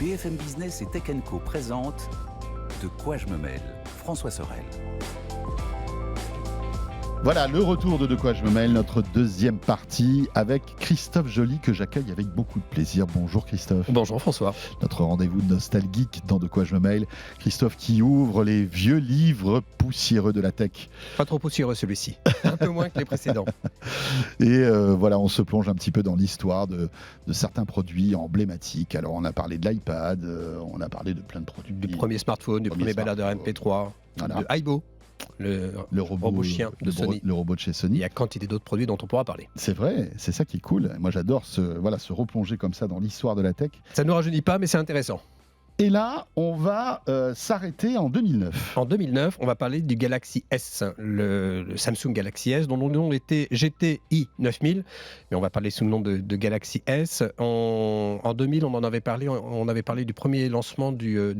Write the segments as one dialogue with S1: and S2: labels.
S1: BFM Business et Tech Co présente De quoi je me mêle, François Sorel.
S2: Voilà, le retour de quoi je me mêle, notre deuxième partie avec Christophe Joly que j'accueille avec beaucoup de plaisir. Bonjour Christophe.
S3: Bonjour François.
S2: Notre rendez-vous nostalgique dans De quoi je me mêle. Christophe qui ouvre les vieux livres poussiéreux de la tech.
S3: Pas trop poussiéreux celui-ci, un peu moins que les précédents.
S2: Et voilà, on se plonge un petit peu dans l'histoire de certains produits emblématiques. Alors on a parlé de l'iPad, on a parlé de plein de produits.
S3: Du premier smartphone, du premier baladeur MP3,
S2: voilà.
S3: de Aibo. Le robot chien de Sony.
S2: Le robot de chez Sony.
S3: Il y a quantité d'autres produits dont on pourra parler.
S2: C'est vrai, c'est ça qui est cool. Moi j'adore se replonger comme ça dans l'histoire de la tech.
S3: Ça ne nous rajeunit pas, mais c'est intéressant.
S2: Et là, on va s'arrêter en 2009.
S3: En 2009, on va parler du Galaxy S, le Samsung Galaxy S, dont le nom était GTI 9000, mais on va parler sous le nom de Galaxy S. En 2000, on avait parlé du premier lancement du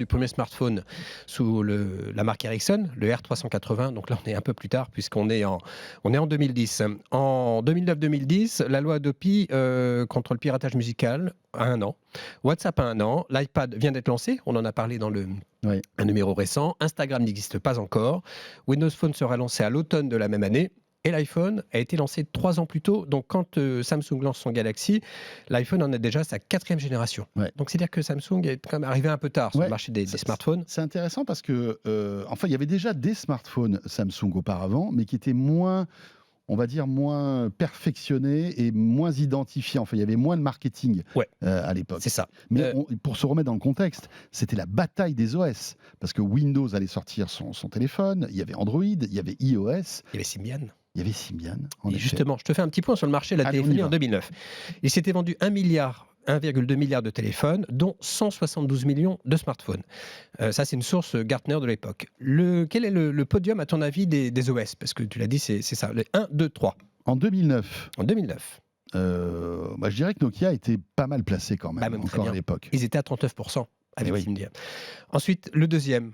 S3: premier smartphone sous la marque Ericsson, le R380. Donc là, on est un peu plus tard puisqu'on est en 2010. En 2009-2010, la loi Adopi contre le piratage musical a 1 an. WhatsApp a 1 an. L'iPad vient d'être lancé. On en a parlé dans un numéro récent. Instagram n'existe pas encore. Windows Phone sera lancé à l'automne de la même année. Et l'iPhone a été lancé 3 ans plus tôt. Donc, quand Samsung lance son Galaxy, l'iPhone en est déjà sa 4e génération. Ouais. Donc, c'est-à-dire que Samsung est quand même arrivé un peu tard sur le marché des smartphones.
S2: C'est intéressant parce que, il y avait déjà des smartphones Samsung auparavant, mais qui étaient moins perfectionnés et moins identifiés. Enfin, il y avait moins de marketing à l'époque.
S3: C'est ça.
S2: Mais pour se remettre dans le contexte, c'était la bataille des OS. Parce que Windows allait sortir son téléphone, il y avait Android, il y avait iOS.
S3: Il y avait Symbian.
S2: Et
S3: justement, je te fais un petit point sur le marché de la téléphonie en 2009. Il s'était vendu 1,2 milliard de téléphones, dont 172 millions de smartphones. Ça, c'est une source Gartner de l'époque. Quel est le podium, à ton avis, des OS? Parce que tu l'as dit, c'est ça, les 1, 2, 3.
S2: En 2009.
S3: Je
S2: dirais que Nokia était pas mal placé quand même, encore à l'époque.
S3: Ils étaient à 39% avec Symbian. Ensuite, le deuxième.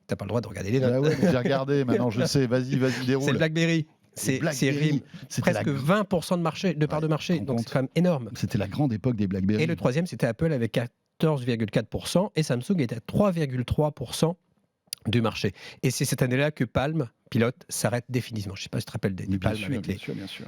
S3: Tu n'as pas le droit de regarder les notes.
S2: Mais j'ai regardé, maintenant je sais. Vas-y, déroule.
S3: C'est le BlackBerry. C'est RIM, presque 20% de part de marché, donc c'est quand même énorme.
S2: C'était la grande époque des BlackBerry.
S3: Et le troisième, c'était Apple avec 14,4% et Samsung était à 3,3% du marché. Et c'est cette année-là que Palm Pilote s'arrête définitivement. Je ne sais pas si tu te rappelles des Palm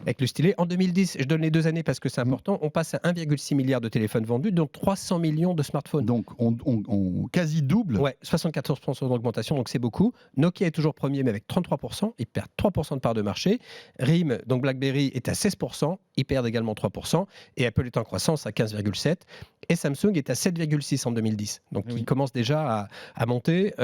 S3: avec le stylet. En 2010, je donne les 2 années parce que c'est important, on passe à 1,6 milliard de téléphones vendus, dont 300 millions de smartphones.
S2: Donc on quasi double.
S3: Ouais, 74% d'augmentation, donc c'est beaucoup. Nokia est toujours premier, mais avec 33%, ils perdent 3% de part de marché. RIM, donc BlackBerry, est à 16%, ils perdent également 3%. Et Apple est en croissance à 15,7%. Et Samsung est à 7,6% en 2010. Donc il commence déjà à monter.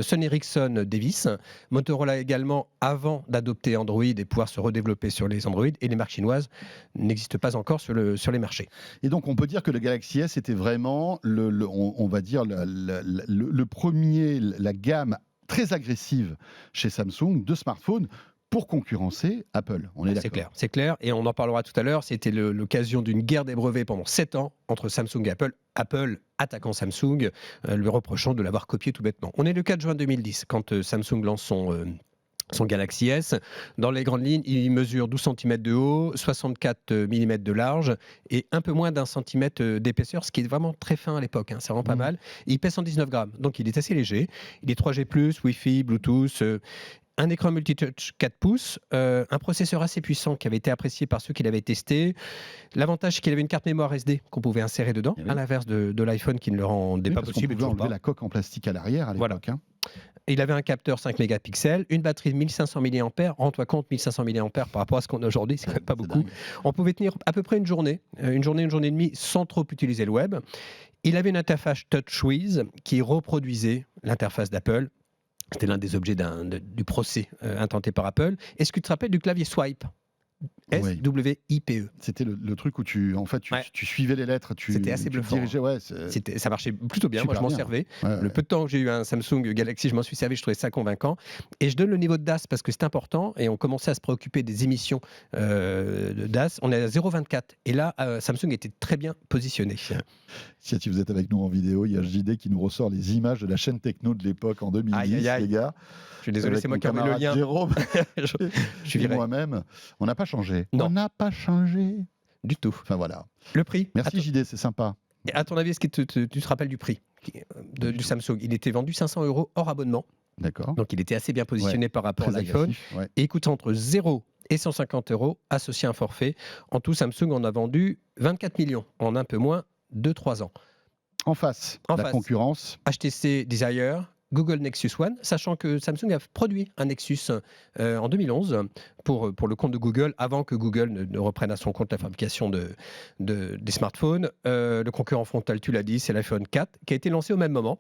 S3: Sony Ericsson dévisse. Motorola également, avant d'adopter Android et pouvoir se redévelopper sur les Android, et les marques chinoises n'existent pas encore sur les marchés.
S2: Et donc on peut dire que le Galaxy S était vraiment le premier, la gamme très agressive chez Samsung de smartphones pour concurrencer Apple. On est d'accord.
S3: C'est clair, et on en parlera tout à l'heure. C'était l'occasion d'une guerre des brevets pendant 7 ans entre Samsung et Apple. Apple attaquant Samsung, lui reprochant de l'avoir copié tout bêtement. On est le 4 juin 2010 quand Samsung lance son Galaxy S. Dans les grandes lignes, il mesure 12 cm de haut, 64 mm de large et un peu moins d'1 cm d'épaisseur, ce qui est vraiment très fin à l'époque, c'est vraiment pas mal. Et il pèse 119 grammes, donc il est assez léger. Il est 3G+, Wi-Fi, Bluetooth, un écran multitouch 4 pouces, un processeur assez puissant qui avait été apprécié par ceux qui l'avaient testé. L'avantage, c'est qu'il avait une carte mémoire SD qu'on pouvait insérer dedans, à l'inverse de l'iPhone qui ne le rendait pas possible.
S2: On pouvait enlever la coque en plastique à l'arrière à l'époque.
S3: Il avait un capteur 5 mégapixels, une batterie de 1500 mAh. Rends-toi compte, 1500 mAh par rapport à ce qu'on a aujourd'hui, c'est quand même pas beaucoup. Dingue. On pouvait tenir à peu près une journée et demie sans trop utiliser le web. Il avait une interface TouchWiz qui reproduisait l'interface d'Apple. C'était l'un des objets du procès intenté par Apple. Est-ce que tu te rappelles du clavier Swipe ? SWIPE.
S2: C'était le truc où tu suivais les lettres.
S3: C'était assez bluffant. Ça marchait plutôt bien. Moi, je m'en servais. Le peu de temps que j'ai eu un Samsung Galaxy, je m'en suis servi. Je trouvais ça convaincant. Et je donne le niveau de DAS parce que c'est important. Et on commençait à se préoccuper des émissions de DAS. On est à 0,24. Et là, Samsung était très bien positionné.
S2: Si vous êtes avec nous en vidéo, il y a JD qui nous ressort les images de la chaîne techno de l'époque en 2010, les gars.
S3: Je suis désolé, c'est moi qui ai envoyé le lien.
S2: Jérôme,
S3: je suis
S2: moi-même. On n'a pas changé.
S3: Non.
S2: On n'a pas changé
S3: du tout.
S2: Enfin voilà.
S3: Le prix.
S2: Merci JD, c'est sympa.
S3: Et à ton avis, est-ce que tu te rappelles du prix du Samsung? Il était vendu 500 € hors abonnement.
S2: D'accord.
S3: Donc, il était assez bien positionné par rapport à
S2: Très
S3: l'iPhone.
S2: agressif, ouais.
S3: Et il coûte entre 0 et 150 € associé à un forfait. En tout, Samsung en a vendu 24 millions en un peu moins de 3 ans.
S2: En face, la concurrence.
S3: HTC Desire, Google Nexus One, sachant que Samsung a produit un Nexus en 2011 pour le compte de Google, avant que Google ne reprenne à son compte la fabrication des smartphones. Le concurrent frontal, tu l'as dit, c'est l'iPhone 4, qui a été lancé au même moment.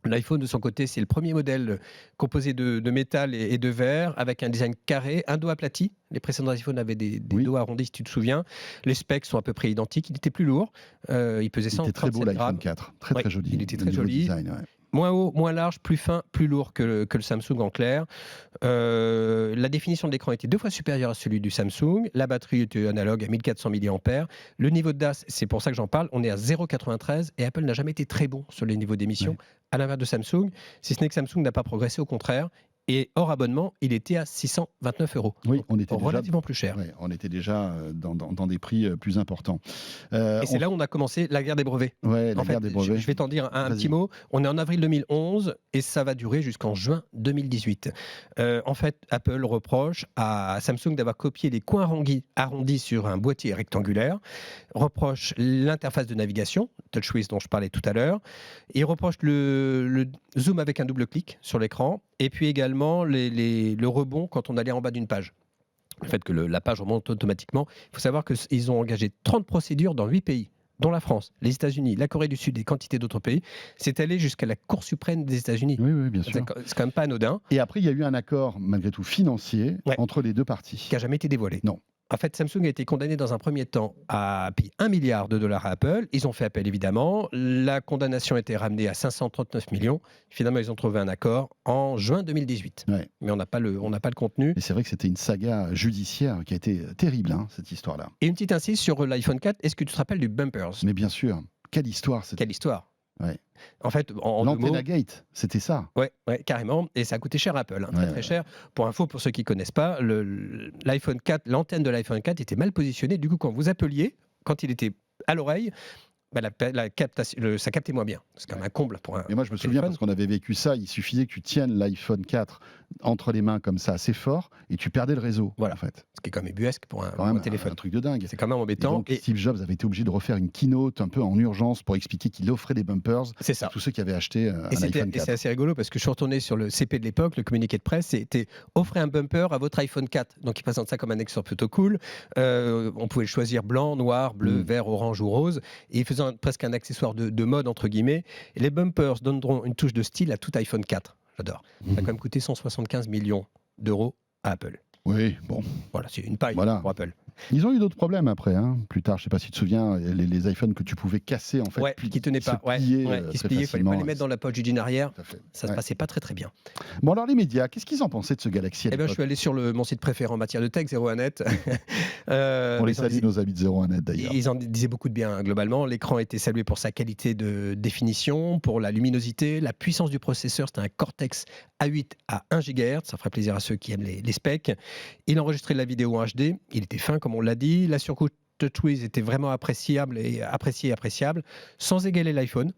S3: L'iPhone, de son côté, c'est le premier modèle composé de métal et de verre, avec un design carré, un dos aplati. Les précédents iPhones avaient des dos arrondis, si tu te souviens. Les specs sont à peu près identiques. Il était plus lourd. Il pesait 137 grammes.
S2: Il était très beau, l'iPhone 4. Très, très joli.
S3: Il était très joli.
S2: Design, ouais.
S3: Moins haut, moins large, plus fin, plus lourd que le Samsung en clair. La définition de l'écran était 2 fois supérieure à celui du Samsung. La batterie était analogue à 1400 mAh. Le niveau de DAS, c'est pour ça que j'en parle, on est à 0,93 et Apple n'a jamais été très bon sur les niveaux d'émission, à l'inverse de Samsung. Si ce n'est que Samsung n'a pas progressé, au contraire. Et hors abonnement, il était à 629 €.
S2: Oui, on était
S3: relativement plus cher.
S2: Ouais, on était déjà dans des prix plus importants.
S3: Et c'est là où on a commencé la guerre des brevets.
S2: Ouais, la guerre des brevets.
S3: Je vais t'en dire un petit mot. On est en avril 2011 et ça va durer jusqu'en juin 2018. En fait, Apple reproche à Samsung d'avoir copié les coins arrondis sur un boîtier rectangulaire, reproche l'interface de navigation, TouchWiz dont je parlais tout à l'heure, et reproche le zoom avec un double clic sur l'écran, et puis également le rebond quand on allait en bas d'une page. Le fait que la page remonte automatiquement. Il faut savoir qu'ils ont engagé 30 procédures dans 8 pays, dont la France, les États-Unis, la Corée du Sud et quantité d'autres pays. C'est allé jusqu'à la Cour suprême des États-Unis.
S2: Oui, bien sûr.
S3: C'est quand même pas anodin.
S2: Et après, il y a eu un accord, malgré tout, financier entre les deux parties.
S3: Qui n'a jamais été dévoilé.
S2: Non.
S3: En fait, Samsung a été condamné dans un premier temps à payer $1 milliard à Apple. Ils ont fait appel, évidemment. La condamnation a été ramenée à 539 millions. Finalement, ils ont trouvé un accord en juin 2018.
S2: Ouais.
S3: Mais on n'a pas le contenu.
S2: Et c'est vrai que c'était une saga judiciaire qui a été terrible, cette histoire-là.
S3: Et une petite insiste sur l'iPhone 4. Est-ce que tu te rappelles du bumpers?
S2: Mais bien sûr. Quelle histoire
S3: Quelle histoire.
S2: Ouais.
S3: En fait,
S2: l'Antenna Gate, c'était ça.
S3: Ouais, carrément. Et ça a coûté cher à Apple, très cher. Pour info, pour ceux qui ne connaissent pas, l'iPhone 4, l'antenne de l'iPhone 4 était mal positionnée. Du coup, quand vous appeliez, quand il était à l'oreille, ça captait moins bien. C'est quand même un comble pour un.
S2: Et moi, je me souviens parce qu'on avait vécu ça. Il suffisait que tu tiennes l'iPhone 4 entre les mains comme ça, assez fort, et tu perdais le réseau.
S3: Voilà,
S2: en fait.
S3: Ce qui est quand même ubuesque pour un téléphone.
S2: Un truc de dingue.
S3: C'est quand même embêtant.
S2: Et Steve Jobs avait été obligé de refaire une keynote un peu en urgence pour expliquer qu'il offrait des bumpers à tous ceux qui avaient acheté un iPhone 4.
S3: Et c'est assez rigolo parce que je suis retourné sur le CP de l'époque, le communiqué de presse, c'était offrez un bumper à votre iPhone 4. Donc il présente ça comme un accessoire plutôt cool. On pouvait le choisir blanc, noir, bleu, vert, orange ou rose. Et il faisait presque un accessoire de mode, entre guillemets. Et les bumpers donneront une touche de style à tout iPhone 4. J'adore. Ça a quand même coûté 175 millions d'euros à Apple.
S2: Oui, bon.
S3: Voilà, c'est une paille pour Apple.
S2: Ils ont eu d'autres problèmes après, plus tard. Je ne sais pas si tu te souviens, les iPhones que tu pouvais casser, en fait,
S3: qui tenaient pas, qui se pliaient. Il fallait pas les mettre dans la poche du jean arrière. Ça se passait pas très très bien.
S2: Bon, alors les médias, qu'est-ce qu'ils en pensaient de ce Galaxy?
S3: Je suis allé sur mon site préféré en matière de tech, 01net.
S2: On les salue, nos amis de 01net d'ailleurs.
S3: Ils en disaient beaucoup de bien, globalement. L'écran était salué pour sa qualité de définition, pour la luminosité, la puissance du processeur. C'était un Cortex A8 à 1 GHz. Ça ferait plaisir à ceux qui aiment les specs. Il enregistrait de la vidéo en HD. Il était fin, comme on l'a dit. La surcouche TouchWiz était vraiment appréciable, sans égaler l'iPhone.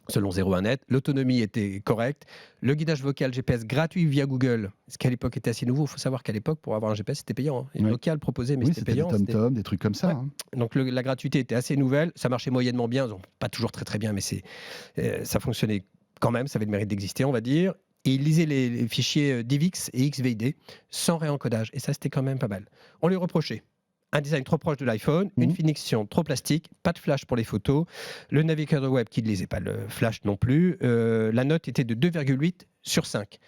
S3: Selon 01net, l'autonomie était correcte. Le guidage vocal GPS gratuit via Google, ce qui à l'époque était assez nouveau. Il faut savoir qu'à l'époque, pour avoir un GPS, c'était payant. Le local proposé, mais c'était payant.
S2: Des TomTom, des trucs comme ça.
S3: Donc la gratuité était assez nouvelle. Ça marchait moyennement bien. Pas toujours très très bien, mais ça fonctionnait quand même. Ça avait le mérite d'exister, on va dire. Et il lisait les fichiers DivX et XVID sans réencodage. Et ça, c'était quand même pas mal. On lui reprochait un design trop proche de l'iPhone, une finition trop plastique, pas de flash pour les photos, le navigateur web qui ne lisait pas le flash non plus. La note était de 2,8 sur 5.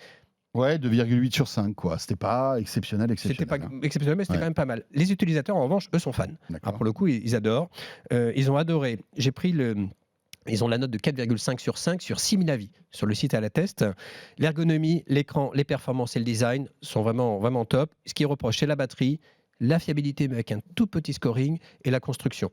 S2: Ouais, 2,8 sur 5, quoi. C'était pas exceptionnel.
S3: C'était pas exceptionnel, mais c'était quand même pas mal. Les utilisateurs, en revanche, eux sont fans. Alors, pour le coup, ils adorent. Ils ont adoré. Ils ont la note de 4,5 sur 5 sur 6000 avis sur le site à la test. L'ergonomie, l'écran, les performances et le design sont vraiment, vraiment top. Ce qui est reproché, c'est la batterie, la fiabilité, mais avec un tout petit scoring, et la construction.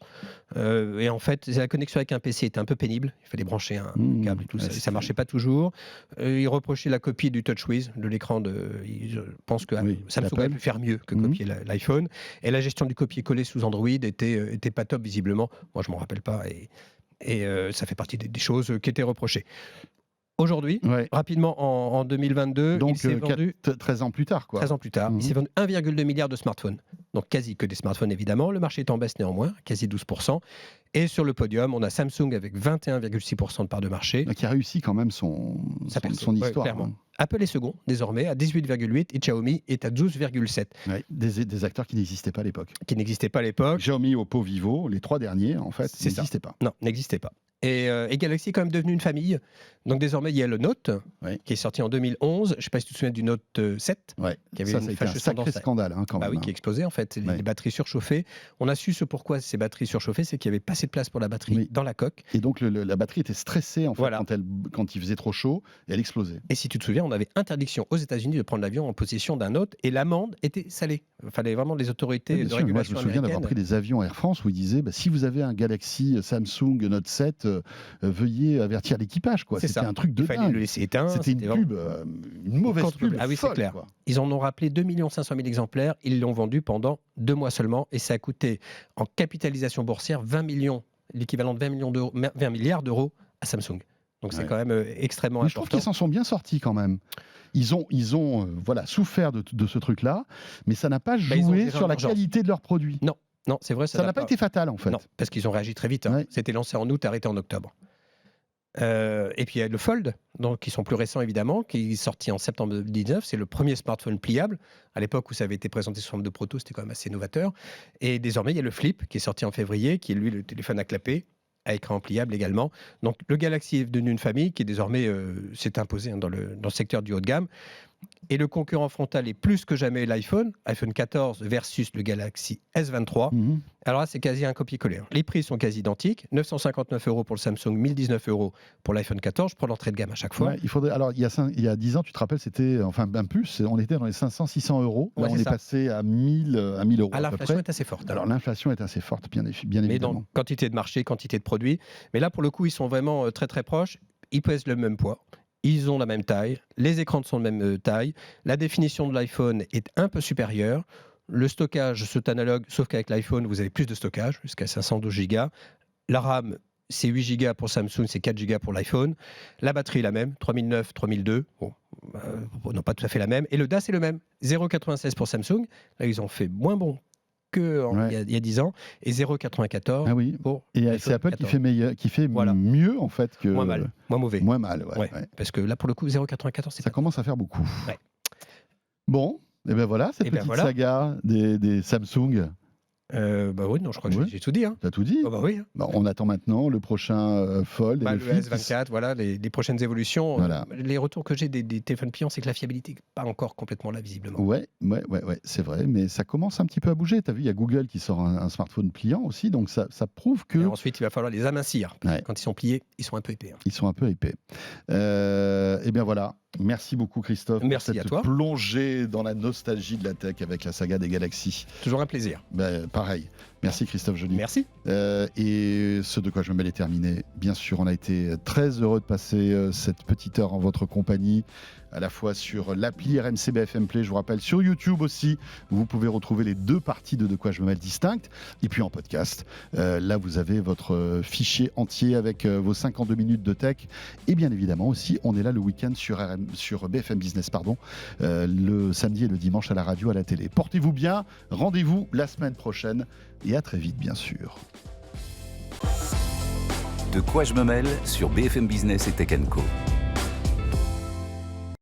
S3: Et en fait, la connexion avec un PC était un peu pénible. Il fallait brancher un câble et tout ça. Ça ne marchait pas toujours. Il reprochait la copie du TouchWiz, de l'écran Je pense que Samsung a pu faire mieux que copier l'iPhone. Et la gestion du copier-coller sous Android était pas top, visiblement. Moi, je ne m'en rappelle pas. Et ça fait partie des choses qui étaient reprochées. Aujourd'hui,
S2: Ouais.
S3: rapidement, en 2022,
S2: Donc
S3: il s'est vendu
S2: 13 ans plus tard, quoi.
S3: 13 ans plus tard,
S2: Mhm.
S3: il s'est vendu 1,2 milliard de smartphones. Donc quasi que des smartphones, évidemment. Le marché est en baisse néanmoins, quasi 12%. Et sur le podium, on a Samsung avec 21,6% de part de marché.
S2: Qui a réussi quand même son
S3: Ouais,
S2: histoire.
S3: clairement. Apple est second, désormais, à 18,8 et Xiaomi est à 12,7,
S2: Ouais, des acteurs qui n'existaient pas à l'époque.
S3: qui n'existaient pas à l'époque.
S2: Xiaomi, Oppo, Vivo, les 3 derniers, en fait,
S3: C'est ça.
S2: n'existaient pas.
S3: Non, n'existait pas. Et Galaxy est quand même devenu une famille. Donc désormais, il y a le Note,
S2: Ouais.
S3: qui est sorti en 2011. Je ne sais pas si tu te souviens du Note 7,
S2: Ouais.
S3: qui avait
S2: Ça,
S3: une
S2: ça a été un
S3: fâcheuse
S2: sacré
S3: tendance à-
S2: scandale, quand
S3: Bah
S2: même.
S3: oui, qui explosait en fait,
S2: Ouais.
S3: les batteries surchauffées. On a su ce pourquoi ces batteries surchauffées, c'est qu'il n'y avait pas assez de place pour la batterie
S2: Oui.
S3: dans la coque.
S2: Et donc, la batterie était stressée, en fait,
S3: Voilà.
S2: quand il faisait trop chaud, et elle explosait.
S3: Et si tu te souviens, on avait interdiction aux États-Unis de prendre l'avion en possession d'un Note et l'amende était salée. Il fallait vraiment les autorités
S2: Ouais, bien
S3: de
S2: sûr, mais moi, je
S3: régulation
S2: me souviens d'avoir
S3: américaines.
S2: pris des avions Air France où ils disaient si vous avez un Galaxy Samsung Note 7, veuillez avertir l'équipage. Quoi.
S3: C'est
S2: C'était
S3: ça.
S2: un truc de
S3: Il fallait
S2: dingue.
S3: le laisser éteint.
S2: C'était une
S3: vraiment-
S2: pub, une mauvaise
S3: Contre-
S2: pub.
S3: Ah oui, c'est
S2: folle,
S3: clair.
S2: quoi.
S3: Ils en ont rappelé 2 500 000 exemplaires. Ils l'ont vendu pendant 2 mois seulement. Et ça a coûté, en capitalisation boursière, 20 millions, l'équivalent de 20 milliards d'euros à Samsung. Donc c'est
S2: Ouais.
S3: quand même extrêmement
S2: Mais je trouve
S3: important.
S2: qu'ils s'en sont bien sortis quand même. Ils ont voilà, souffert de ce truc-là, mais ça n'a pas
S3: Bah, ils ont
S2: joué
S3: géré
S2: sur
S3: en
S2: la
S3: urgence.
S2: qualité de leurs produits.
S3: Non, c'est vrai,
S2: Ça n'a pas été fatal, en fait.
S3: Non, parce qu'ils ont réagi très vite. Hein.
S2: Ouais.
S3: C'était lancé en août, arrêté en octobre. Et puis il y a le Fold, donc, qui sont plus récents évidemment, qui est sorti en septembre 2019. C'est le premier smartphone pliable. À l'époque où ça avait été présenté sous forme de proto, c'était quand même assez novateur. Et désormais, il y a le Flip qui est sorti en février, qui est lui le téléphone à clapper, à écran pliable également. Donc le Galaxy est devenu une famille qui désormais s'est imposée dans le secteur du haut de gamme. Et le concurrent frontal est plus que jamais l'iPhone 14 versus le Galaxy S23.
S2: Mhm.
S3: Alors là, c'est quasi un copier-coller. Les prix sont quasi identiques. 959 € pour le Samsung, 1019 € pour l'iPhone 14. Je prends l'entrée de gamme à chaque fois.
S2: Ouais, il faudrait. Alors, il y a 10 ans, tu te rappelles, c'était enfin un plus. On était dans les 500-600 €. Là,
S3: Ouais,
S2: on
S3: c'est
S2: est
S3: ça.
S2: passé à 1000 €
S3: Ah,
S2: à peu
S3: l'inflation
S2: près.
S3: est assez forte.
S2: Alors, l'inflation est assez forte, bien
S3: Mais
S2: évidemment.
S3: dans quantité de marché, quantité de produits. Mais là, pour le coup, ils sont vraiment très très proches. Ils pèsent le même poids. Ils ont la même taille. Les écrans sont de même taille. La définition de l'iPhone est un peu supérieure. Le stockage, c'est analogue, sauf qu'avec l'iPhone, vous avez plus de stockage, jusqu'à 512 Go. La RAM, c'est 8 Go pour Samsung, c'est 4 Go pour l'iPhone. La batterie est la même, 3009, 3002. Bon, non, pas tout à fait la même. Et le DAS est le même, 0,96 pour Samsung. Là, ils ont fait moins bon qu'il
S2: Ouais.
S3: y a 10 ans. Et 0,94
S2: Ah oui.
S3: pour
S2: Et
S3: l'iPhone
S2: c'est Apple
S3: 14.
S2: qui fait
S3: Voilà.
S2: mieux, en fait, que.
S3: Moins mal, moins mauvais.
S2: Moins mal, ouais.
S3: Ouais,
S2: Ouais.
S3: Parce que là, pour le coup, 0,94, c'est
S2: Ça
S3: pas...
S2: commence à faire beaucoup.
S3: Ouais.
S2: Bon, et ben voilà, cette
S3: Et ben
S2: petite
S3: voilà.
S2: saga des Samsung.
S3: Bah oui, non, je crois que
S2: Ouais.
S3: j'ai tout dit. Hein.
S2: T'as tout dit.
S3: Oh bah oui. Hein.
S2: Bon, on attend maintenant le prochain Fold et
S3: Bah,
S2: le
S3: le
S2: Flip.
S3: S24, voilà, les prochaines évolutions.
S2: Voilà.
S3: Les retours que j'ai des téléphones pliants, c'est que la fiabilité n'est pas encore complètement là, visiblement.
S2: Ouais, c'est vrai, mais ça commence un petit peu à bouger. T'as vu, il y a Google qui sort un smartphone pliant aussi, donc ça prouve que
S3: Et ensuite, il va falloir les amincir. Parce que
S2: Ouais.
S3: quand ils sont pliés, ils sont un peu épais. Hein.
S2: ils sont un peu épais. Et bien voilà. Merci beaucoup Christophe
S3: Merci
S2: pour
S3: à
S2: cette
S3: toi.
S2: plongée dans la nostalgie de la tech avec la saga des Galaxies.
S3: Toujours un plaisir.
S2: Ben, pareil. Merci Christophe Joly.
S3: Merci.
S2: Et ce de quoi je me mêle est terminé. Bien sûr, on a été très heureux de passer cette petite heure en votre compagnie, à la fois sur l'appli RMC BFM Play, je vous rappelle, sur YouTube aussi. Vous pouvez retrouver les deux parties de quoi je me mêle distinctes. Et puis en podcast, là vous avez votre fichier entier avec vos 52 minutes de tech. Et bien évidemment aussi, on est là le week-end sur BFM Business, le samedi et le dimanche à la radio, à la télé. Portez-vous bien, rendez-vous la semaine prochaine et à très vite bien sûr.
S1: De quoi je me mêle sur BFM Business et Tech & Co.